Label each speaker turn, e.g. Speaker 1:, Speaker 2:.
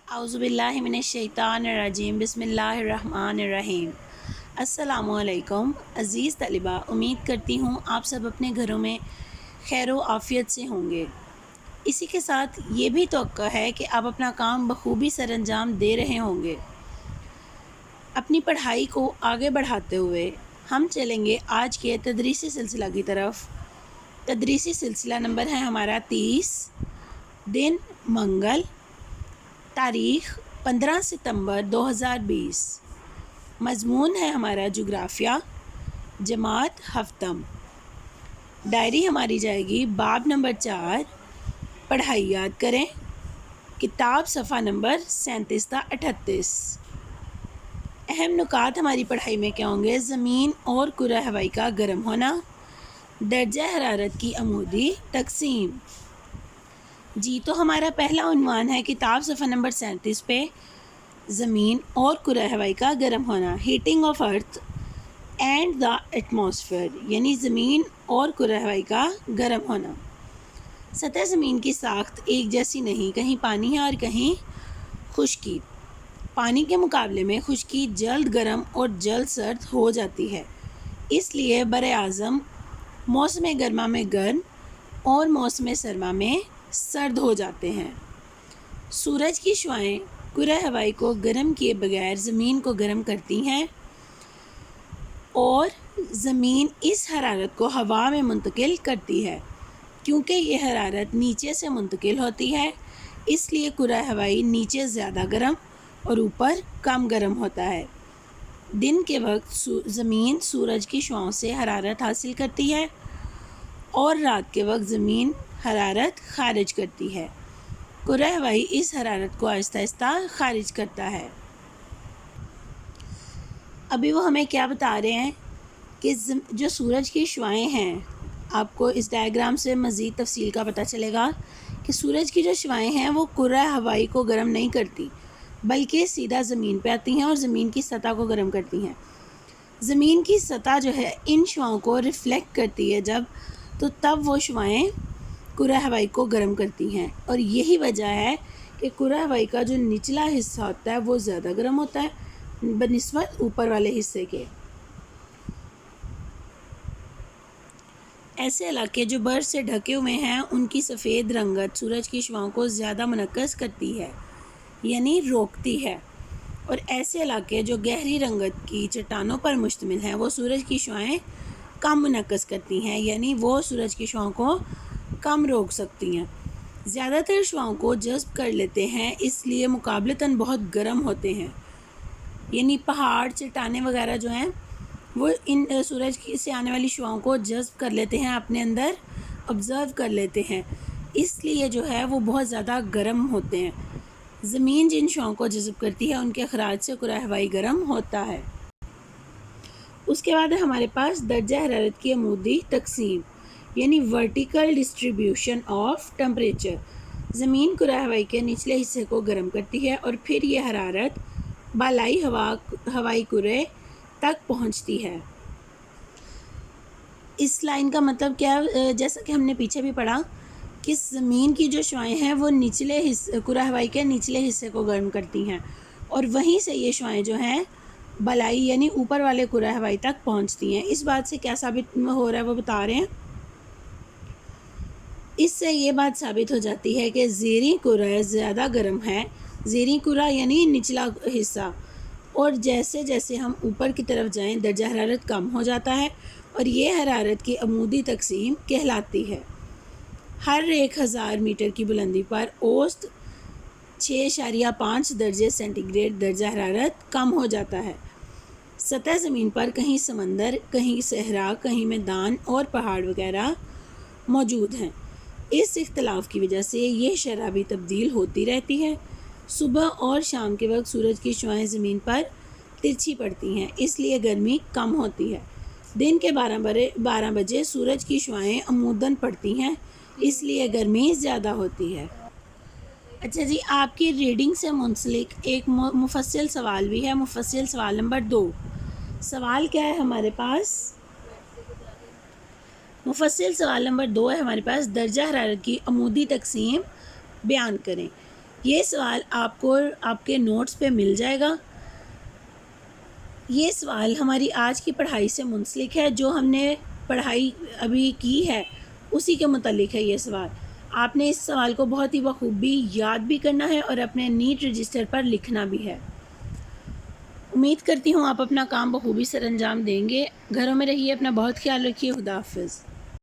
Speaker 1: اعوذ باللہ من الشیطان الرجیم بسم اللہ الرحمن الرحیم۔ السلام علیکم عزیز طالبہ، امید کرتی ہوں آپ سب اپنے گھروں میں خیر و عافیت سے ہوں گے۔ اسی کے ساتھ یہ بھی توقع ہے کہ آپ اپنا کام بخوبی سر انجام دے رہے ہوں گے۔ اپنی پڑھائی کو آگے بڑھاتے ہوئے ہم چلیں گے آج کے تدریسی سلسلہ کی طرف۔ تدریسی سلسلہ نمبر ہے ہمارا 30، دن منگل، تاریخ 15 ستمبر 2020۔ مضمون ہے ہمارا جغرافیہ، جماعت ہفتم۔ ڈائری ہماری جائے گی باب نمبر 4، پڑھائی یاد کریں، کتاب صفحہ نمبر 37 تا 38۔ اہم نکات ہماری پڑھائی میں کیا ہوں گے؟ زمین اور کرہ ہوائی کا گرم ہونا، درجہ حرارت کی عمودی تقسیم۔ جی تو ہمارا پہلا عنوان ہے کتاب صفحہ نمبر 37 پہ، زمین اور کرہ ہوائی کا گرم ہونا، heating of earth and the atmosphere, یعنی زمین اور کرہ ہوائی کا گرم ہونا۔ سطح زمین کی ساخت ایک جیسی نہیں، کہیں پانی ہے اور کہیں خشکی۔ پانی کے مقابلے میں خشکی جلد گرم اور جلد سرد ہو جاتی ہے، اس لیے براعظم موسم گرما میں گرم اور موسم سرما میں سرد ہو جاتے ہیں۔ سورج کی شعاعیں کرہ ہوائی کو گرم کیے بغیر زمین کو گرم کرتی ہیں اور زمین اس حرارت کو ہوا میں منتقل کرتی ہے۔ کیونکہ یہ حرارت نیچے سے منتقل ہوتی ہے، اس لیے کرہ ہوائی نیچے زیادہ گرم اور اوپر کم گرم ہوتا ہے۔ دن کے وقت زمین سورج کی شعاعوں سے حرارت حاصل کرتی ہے اور رات کے وقت زمین حرارت خارج کرتی ہے۔ کرہ ہوائی اس حرارت کو آہستہ آہستہ خارج کرتا ہے۔ ابھی وہ ہمیں کیا بتا رہے ہیں کہ جو سورج کی شعاعیں ہیں، آپ کو اس ڈائیگرام سے مزید تفصیل کا پتہ چلے گا کہ سورج کی جو شعاعیں ہیں وہ کرہ ہوائی کو گرم نہیں کرتی، بلکہ سیدھا زمین پہ آتی ہیں اور زمین کی سطح کو گرم کرتی ہیں۔ زمین کی سطح جو ہے ان شعاعوں کو ریفلیکٹ کرتی ہے تو تب وہ شعاعیں کرہ ہوائی کو گرم کرتی ہیں، اور یہی وجہ ہے کہ کرہ ہوائی کا جو نچلا حصہ ہوتا ہے وہ زیادہ گرم ہوتا ہے بنسبت اوپر والے حصے کے۔ ایسے علاقے جو برف سے ڈھکے ہوئے ہیں ان کی سفید رنگت سورج کی شعاعوں کو زیادہ منعکس کرتی ہے، یعنی روکتی ہے، اور ایسے علاقے جو گہری رنگت کی چٹانوں پر مشتمل ہیں وہ سورج کی شعاعیں کم منعکس کرتی ہیں، یعنی وہ سورج کی شعاعوں کو کم روک سکتی ہیں۔ زیادہ تر شعاعوں کو جذب کر لیتے ہیں، اس لیے مقابلتاً بہت گرم ہوتے ہیں، یعنی پہاڑ، چٹانیں وغیرہ جو ہیں وہ ان سورج سے آنے والی شعاعوں کو جذب کر لیتے ہیں، اپنے اندر آبزرو کر لیتے ہیں، اس لیے جو ہے وہ بہت زیادہ گرم ہوتے ہیں۔ زمین جن شعاعوں کو جذب کرتی ہے ان کے اخراج سے کرہ ہوائی گرم ہوتا ہے۔ اس کے بعد ہمارے پاس درجہ حرارت کی عمودی تقسیم، یعنی ورٹیکل ڈسٹریبیوشن آف ٹمپریچر۔ زمین کرہ ہوائی کے نچلے حصے کو گرم کرتی ہے اور پھر یہ حرارت بالائی ہوائی کرے تک پہنچتی ہے۔ اس لائن کا مطلب کیا ہے؟ جیسا کہ ہم نے پیچھے بھی پڑھا کہ زمین کی جو شعاعیں ہیں وہ کرہ ہوائی کے نچلے حصے کو گرم کرتی ہیں، اور وہیں سے یہ شعاعیں جو ہیں بالائی یعنی اوپر والے کرہ ہوائی تک پہنچتی ہیں۔ اس بات سے کیا ثابت ہو رہا ہے وہ بتا رہے ہیں۔ اس سے یہ بات ثابت ہو جاتی ہے کہ زیریں کرہ زیادہ گرم ہے، زیریں کرہ یعنی نچلا حصہ، اور جیسے جیسے ہم اوپر کی طرف جائیں درجہ حرارت کم ہو جاتا ہے اور یہ حرارت کی عمودی تقسیم کہلاتی ہے۔ ہر 1000 میٹر کی بلندی پر اوسط 6.5 درجے سینٹی گریڈ درجہ حرارت کم ہو جاتا ہے۔ سطح زمین پر کہیں سمندر، کہیں صحرا، کہیں میدان اور پہاڑ وغیرہ موجود ہیں۔ اس اختلاف کی وجہ سے یہ شرح بھی تبدیل ہوتی رہتی ہے۔ صبح اور شام کے وقت سورج کی شعاعیں زمین پر ترچھی پڑتی ہیں، اس لیے گرمی کم ہوتی ہے۔ دن کے 12 بجے سورج کی شعاعیں عموداً پڑتی ہیں، اس لیے گرمی زیادہ ہوتی ہے۔ اچھا جی، آپ کی ریڈنگ سے منسلک ایک مفصل سوال بھی ہے، مفصل سوال نمبر 2۔ سوال کیا ہے ہمارے پاس؟ مفصل سوال نمبر 2 ہے ہمارے پاس، درجہ حرارت کی عمودی تقسیم بیان کریں۔ یہ سوال آپ کو آپ کے نوٹس پہ مل جائے گا۔ یہ سوال ہماری آج کی پڑھائی سے منسلک ہے، جو ہم نے پڑھائی ابھی کی ہے اسی کے متعلق ہے یہ سوال۔ آپ نے اس سوال کو بہت ہی بخوبی یاد بھی کرنا ہے اور اپنے نیٹ رجسٹر پر لکھنا بھی ہے۔ امید کرتی ہوں آپ اپنا کام بخوبی سر انجام دیں گے۔ گھروں میں رہیے، اپنا بہت خیال رکھیے۔ خدا حافظ۔